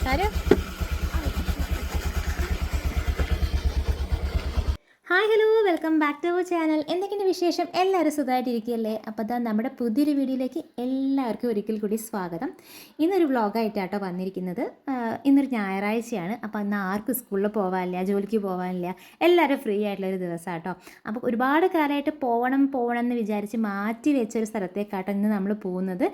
കാര്യം hi hello welcome back to our channel. എന്തൊക്കെയാണ് വിശേഷം? എല്ലാവരും സുഖമായിട്ടിരിക്കുകയല്ലേ? അപ്പോൾ അതാ നമ്മുടെ പുതിയൊരു വീഡിയോയിലേക്ക് എല്ലാവർക്കും ഒരിക്കൽ കൂടി സ്വാഗതം. ഇന്നൊരു വ്ളോഗായിട്ടാട്ടോ വന്നിരിക്കുന്നത്. ഇന്നൊരു ഞായറാഴ്ചയാണ്. അപ്പോൾ ഇന്ന് ആർക്കും സ്കൂളിൽ പോകാനില്ല, ജോലിക്ക് പോകാനില്ല, എല്ലാവരും ഫ്രീ ആയിട്ടുള്ളൊരു ദിവസമാണ് കേട്ടോ. അപ്പോൾ ഒരുപാട് കാലമായിട്ട് പോകണം എന്ന് വിചാരിച്ച് മാറ്റി വെച്ചൊരു സ്ഥലത്തേക്കാട്ടോ ഇന്ന് നമ്മൾ പോകുന്നത്.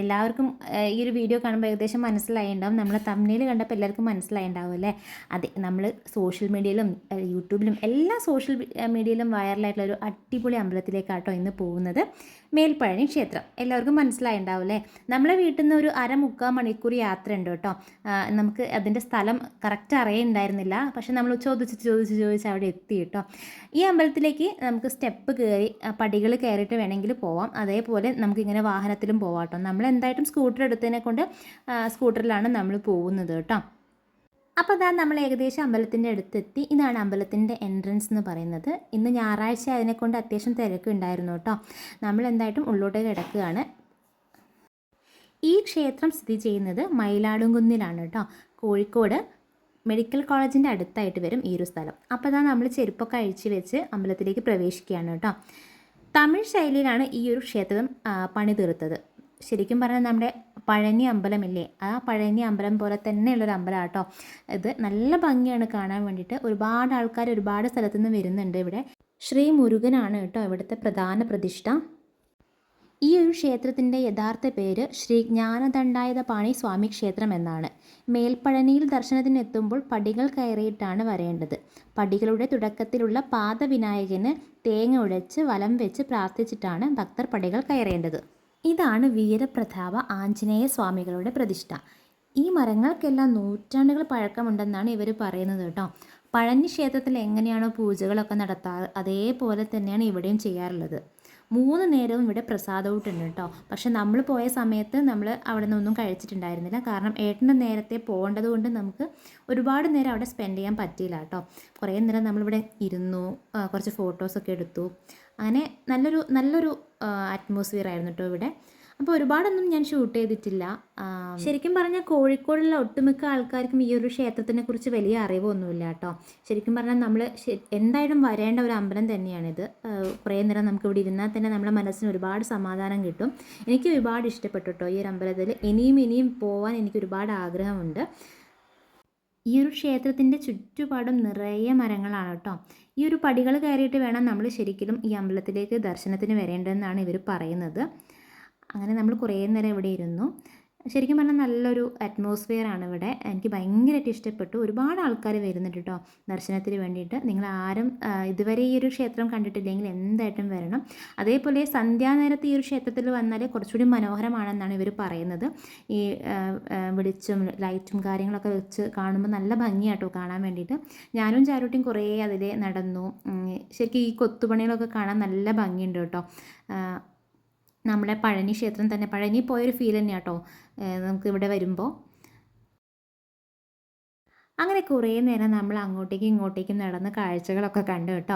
എല്ലാവർക്കും ഈ ഒരു വീഡിയോ കാണുമ്പോൾ ഏകദേശം മനസ്സിലായിട്ടുണ്ടാവും. നമ്മൾ തമ്മിൽ കണ്ടപ്പോൾ എല്ലാവർക്കും മനസ്സിലായിട്ടുണ്ടാവും അല്ലേ? അതെ, നമ്മൾ സോഷ്യൽ മീഡിയയിലും യൂട്യൂബിലും എല്ലാ സോഷ്യൽ മീഡിയയിലും വൈറലായിട്ടുള്ള ഒരു അടിപൊളി അമ്പലത്തിലേക്കാട്ടോ ഇന്ന് പോകുന്നത്. മേൽപ്പഴനി ക്ഷേത്രം എല്ലാവർക്കും മനസ്സിലായിട്ടുണ്ടാവും അല്ലേ? നമ്മളെ വീട്ടിൽ നിന്ന് ഒരു 1/4 മണിക്കൂർ യാത്ര ഉണ്ട് കേട്ടോ. നമുക്ക് അതിൻ്റെ സ്ഥലം കറക്റ്റ് അറിയുന്നുണ്ടായിരുന്നില്ല, പക്ഷെ നമ്മൾ ചോദിച്ച് അവിടെ എത്തി കേട്ടോ. ഈ അമ്പലത്തിലേക്ക് നമുക്ക് സ്റ്റെപ്പ് കയറി പടികൾ കയറിയിട്ട് വേണമെങ്കിൽ പോവാം. അതേപോലെ നമുക്കിങ്ങനെ വാഹനത്തിലും പോവാം കേട്ടോ. നമ്മൾ എന്തായിട്ടും സ്കൂട്ടർ എടുത്തതിനെ കൊണ്ട് സ്കൂട്ടറിലാണ് നമ്മൾ പോകുന്നത് കേട്ടോ. അപ്പോൾ അതാ നമ്മൾ ഏകദേശം അമ്പലത്തിൻ്റെ അടുത്തെത്തി. ഇതാണ് അമ്പലത്തിൻ്റെ എൻട്രൻസ് എന്ന് പറയുന്നത്. ഇന്ന് ഞായറാഴ്ച അതിനെക്കൊണ്ട് അത്യാവശ്യം തിരക്ക് ഉണ്ടായിരുന്നു കേട്ടോ. നമ്മൾ എന്തായിട്ടും ഉള്ളോട്ടേക്ക് കിടക്കുകയാണ്. ഈ ക്ഷേത്രം സ്ഥിതി ചെയ്യുന്നത് മയിലാടുംകുന്നിലാണ് കേട്ടോ. കോഴിക്കോട് മെഡിക്കൽ കോളേജിൻ്റെ അടുത്തായിട്ട് വരും ഈ ഒരു സ്ഥലം. അപ്പോൾ അതാ നമ്മൾ ചെരുപ്പൊക്കെ അഴിച്ച് വെച്ച് അമ്പലത്തിലേക്ക് പ്രവേശിക്കുകയാണ് കേട്ടോ. തമിഴ് ശൈലിയിലാണ് ഈ ഒരു ക്ഷേത്രം പണി തീർത്തത്. ശരിക്കും പറഞ്ഞാൽ നമ്മുടെ പഴനി അമ്പലമില്ലേ, ആ പഴനി അമ്പലം പോലെ തന്നെയുള്ളൊരു അമ്പലം കേട്ടോ ഇത്. നല്ല ഭംഗിയാണ് കാണാൻ വേണ്ടിയിട്ട്. ഒരുപാട് ആൾക്കാർ ഒരുപാട് സ്ഥലത്തു നിന്ന് വരുന്നുണ്ട് ഇവിടെ. ശ്രീ മുരുകനാണ് കേട്ടോ ഇവിടുത്തെ പ്രധാന പ്രതിഷ്ഠ. ഈ ഒരു ക്ഷേത്രത്തിൻ്റെ യഥാർത്ഥ പേര് ശ്രീ ജ്ഞാനദണ്ഡായുധപാണി സ്വാമി ക്ഷേത്രം എന്നാണ്. മേൽപ്പഴനിയിൽ ദർശനത്തിനെത്തുമ്പോൾ പടികൾ കയറിയിട്ടാണ് വരേണ്ടത്. പടികളുടെ തുടക്കത്തിലുള്ള പാദവിനായകന് തേങ്ങ ഉടച്ച് വലം വെച്ച് പ്രാർത്ഥിച്ചിട്ടാണ് ഭക്തർ പടികൾ കയറേണ്ടത്. ഇതാണ് വീരപ്രതാപ ആഞ്ജനേയ സ്വാമികളുടെ പ്രതിഷ്ഠ. ഈ മരങ്ങൾക്കെല്ലാം നൂറ്റാണ്ടുകൾ പഴക്കമുണ്ടെന്നാണ് ഇവർ പറയുന്നത് കേട്ടോ. പഴനി ക്ഷേത്രത്തിൽ എങ്ങനെയാണോ പൂജകളൊക്കെ നടത്താറ് അതേപോലെ തന്നെയാണ് ഇവിടെയും ചെയ്യാറുള്ളത്. 3 നേരവും ഇവിടെ പ്രസാദവുട്ടുണ്ട് കേട്ടോ. പക്ഷെ നമ്മൾ പോയ സമയത്ത് നമ്മൾ അവിടെ നിന്നൊന്നും കഴിച്ചിട്ടുണ്ടായിരുന്നില്ല. കാരണം ഏട്ടൻ്റെ നേരത്തെ പോകേണ്ടത് കൊണ്ട് നമുക്ക് ഒരുപാട് നേരം അവിടെ സ്പെൻഡ് ചെയ്യാൻ പറ്റിയില്ല കേട്ടോ. കുറേ നേരം നമ്മളിവിടെ ഇരുന്നു, കുറച്ച് ഫോട്ടോസൊക്കെ എടുത്തു. അങ്ങനെ നല്ലൊരു അറ്റ്മോസ്ഫിയർ ആയിരുന്നു കേട്ടോ ഇവിടെ. അപ്പോൾ ഒരുപാടൊന്നും ഞാൻ ഷൂട്ട് ചെയ്തിട്ടില്ല. ശരിക്കും പറഞ്ഞാൽ കോഴിക്കോടുള്ള ഒട്ടുമിക്ക ആൾക്കാർക്കും ഈ ഒരു ക്ഷേത്രത്തിനെ കുറിച്ച് വലിയ അറിവൊന്നുമില്ല കേട്ടോ. ശരിക്കും പറഞ്ഞാൽ നമ്മൾ എന്തായാലും വരേണ്ട ഒരു അമ്പലം തന്നെയാണിത്. കുറേ നേരം നമുക്ക് ഇവിടെ ഇരുന്നാൽ തന്നെ നമ്മുടെ മനസ്സിന് ഒരുപാട് സമാധാനം കിട്ടും. എനിക്ക് ഒരുപാട് ഇഷ്ടപ്പെട്ടു കേട്ടോ ഈ ഒരു അമ്പലത്തിൽ. ഇനിയും പോകാൻ എനിക്ക് ഒരുപാട് ആഗ്രഹമുണ്ട്. ഈ ഒരു ക്ഷേത്രത്തിൻ്റെ ചുറ്റുപാടും നിറയെ മരങ്ങളാണ് കേട്ടോ. ഈ ഒരു പടികൾ കയറിയിട്ട് വേണം നമ്മൾ ശരിക്കും ഈ അമ്പലത്തിലേക്ക് ദർശനത്തിന് വരേണ്ടതെന്നാണ് ഇവർ പറയുന്നത്. അങ്ങനെ നമ്മൾ കുറേ നേരം ഇവിടെ ഇരുന്നു. ശരിക്കും പറഞ്ഞാൽ നല്ലൊരു അറ്റ്മോസ്ഫിയർ ആണ് ഇവിടെ. എനിക്ക് ഭയങ്കരമായിട്ട് ഇഷ്ടപ്പെട്ടു. ഒരുപാട് ആൾക്കാർ വരുന്നുണ്ട് കേട്ടോ ദർശനത്തിന് വേണ്ടിയിട്ട്. നിങ്ങൾ ആരും ഇതുവരെ ഈ ഒരു ക്ഷേത്രം കണ്ടിട്ടില്ലെങ്കിൽ എന്തായിട്ടും വരണം. അതേപോലെ സന്ധ്യാനേരത്ത് ഈ ഒരു ക്ഷേത്രത്തിൽ വന്നാൽ കുറച്ചുകൂടി മനോഹരമാണെന്നാണ് ഇവർ പറയുന്നത്. ഈ വെളിച്ചം ലൈറ്റും കാര്യങ്ങളൊക്കെ വെച്ച് കാണുമ്പോൾ നല്ല ഭംഗിയാട്ടോ കാണാൻ വേണ്ടിയിട്ട്. ഞാനും ചാരുട്ടിയും കുറേ അതിൽ നടന്നു. ശരിക്കും ഈ കൊത്തുപണികളൊക്കെ കാണാൻ നല്ല ഭംഗിയുണ്ട് കേട്ടോ. നമ്മുടെ പഴനി ക്ഷേത്രം തന്നെ, പഴനി പോയൊരു ഫീൽ തന്നെയാണ് കേട്ടോ നമുക്ക് ഇവിടെ വരുമ്പോൾ. അങ്ങനെ കുറേ നേരം നമ്മൾ അങ്ങോട്ടേക്കും ഇങ്ങോട്ടേക്കും നടന്ന് കാഴ്ചകളൊക്കെ കണ്ടു കേട്ടോ.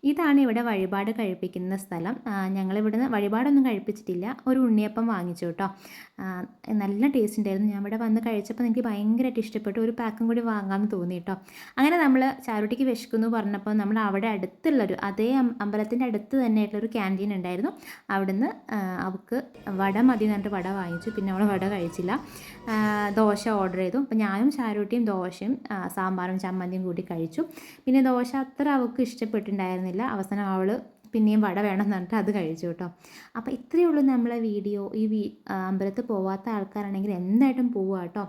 ഇതാണ് ഇവിടെ വഴിപാട് കഴിപ്പിക്കുന്ന സ്ഥലം. ഞങ്ങളിവിടുന്ന് വഴിപാടൊന്നും കഴിപ്പിച്ചിട്ടില്ല, ഒരു ഉണ്ണിയപ്പം വാങ്ങിച്ചു കേട്ടോ. നല്ല ടേസ്റ്റ് ഉണ്ടായിരുന്നു. ഞാൻ ഇവിടെ വന്ന് കഴിച്ചപ്പോൾ എനിക്ക് ഭയങ്കരമായിട്ട് ഇഷ്ടപ്പെട്ടു. ഒരു പാക്കും കൂടി വാങ്ങാമെന്ന് തോന്നി കേട്ടോ. അങ്ങനെ നമ്മൾ ചാരുട്ടിക്ക് വിശക്കുന്നു പറഞ്ഞപ്പോൾ നമ്മൾ അവിടെ അടുത്തുള്ളൊരു അതേ അമ്പലത്തിൻ്റെ അടുത്ത് തന്നെയായിട്ടുള്ളൊരു ക്യാൻറ്റീൻ ഉണ്ടായിരുന്നു. അവിടുന്ന് അവൾക്ക് വട മതി എന്നിട്ട് വട വാങ്ങിച്ചു. പിന്നെ അവൾ വട കഴിച്ചില്ല. ദോശ ഓർഡർ ചെയ്തു. അപ്പോൾ ഞാനും ചാരുട്ടിയും ദോശയും സാമ്പാറും ചമ്മന്തിയും കൂടി കഴിച്ചു. പിന്നെ ദോശ അത്ര അവൾക്ക് ഇഷ്ടപ്പെട്ടിട്ടുണ്ടായിരുന്നില്ല. അവസാനം അവൾ പിന്നെയും വട വേണം എന്ന് പറഞ്ഞിട്ട് അത് കഴിച്ചു കേട്ടോ. അപ്പോൾ ഇത്രയേ ഉള്ളൂ നമ്മളെ വീഡിയോ. ഈ അമ്പലത്തിൽ പോവാത്ത ആൾക്കാരാണെങ്കിൽ എന്തായിട്ടും പോവുക കേട്ടോ.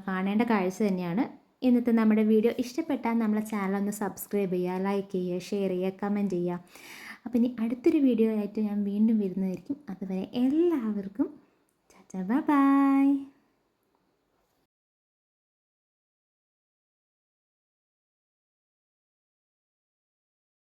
കാണേണ്ട കാഴ്ച തന്നെയാണ്. ഇന്നത്തെ നമ്മുടെ വീഡിയോ ഇഷ്ടപ്പെട്ടാൽ നമ്മളെ ചാനൽ ഒന്ന് സബ്സ്ക്രൈബ് ചെയ്യുക, ലൈക്ക് ചെയ്യുക, ഷെയർ ചെയ്യുക, കമൻറ്റ് ചെയ്യുക. അപ്പോൾ ഇനി അടുത്തൊരു വീഡിയോ ആയിട്ട് ഞാൻ വീണ്ടും വരുന്നതായിരിക്കും. അതുവരെ എല്ലാവർക്കും ബൈ.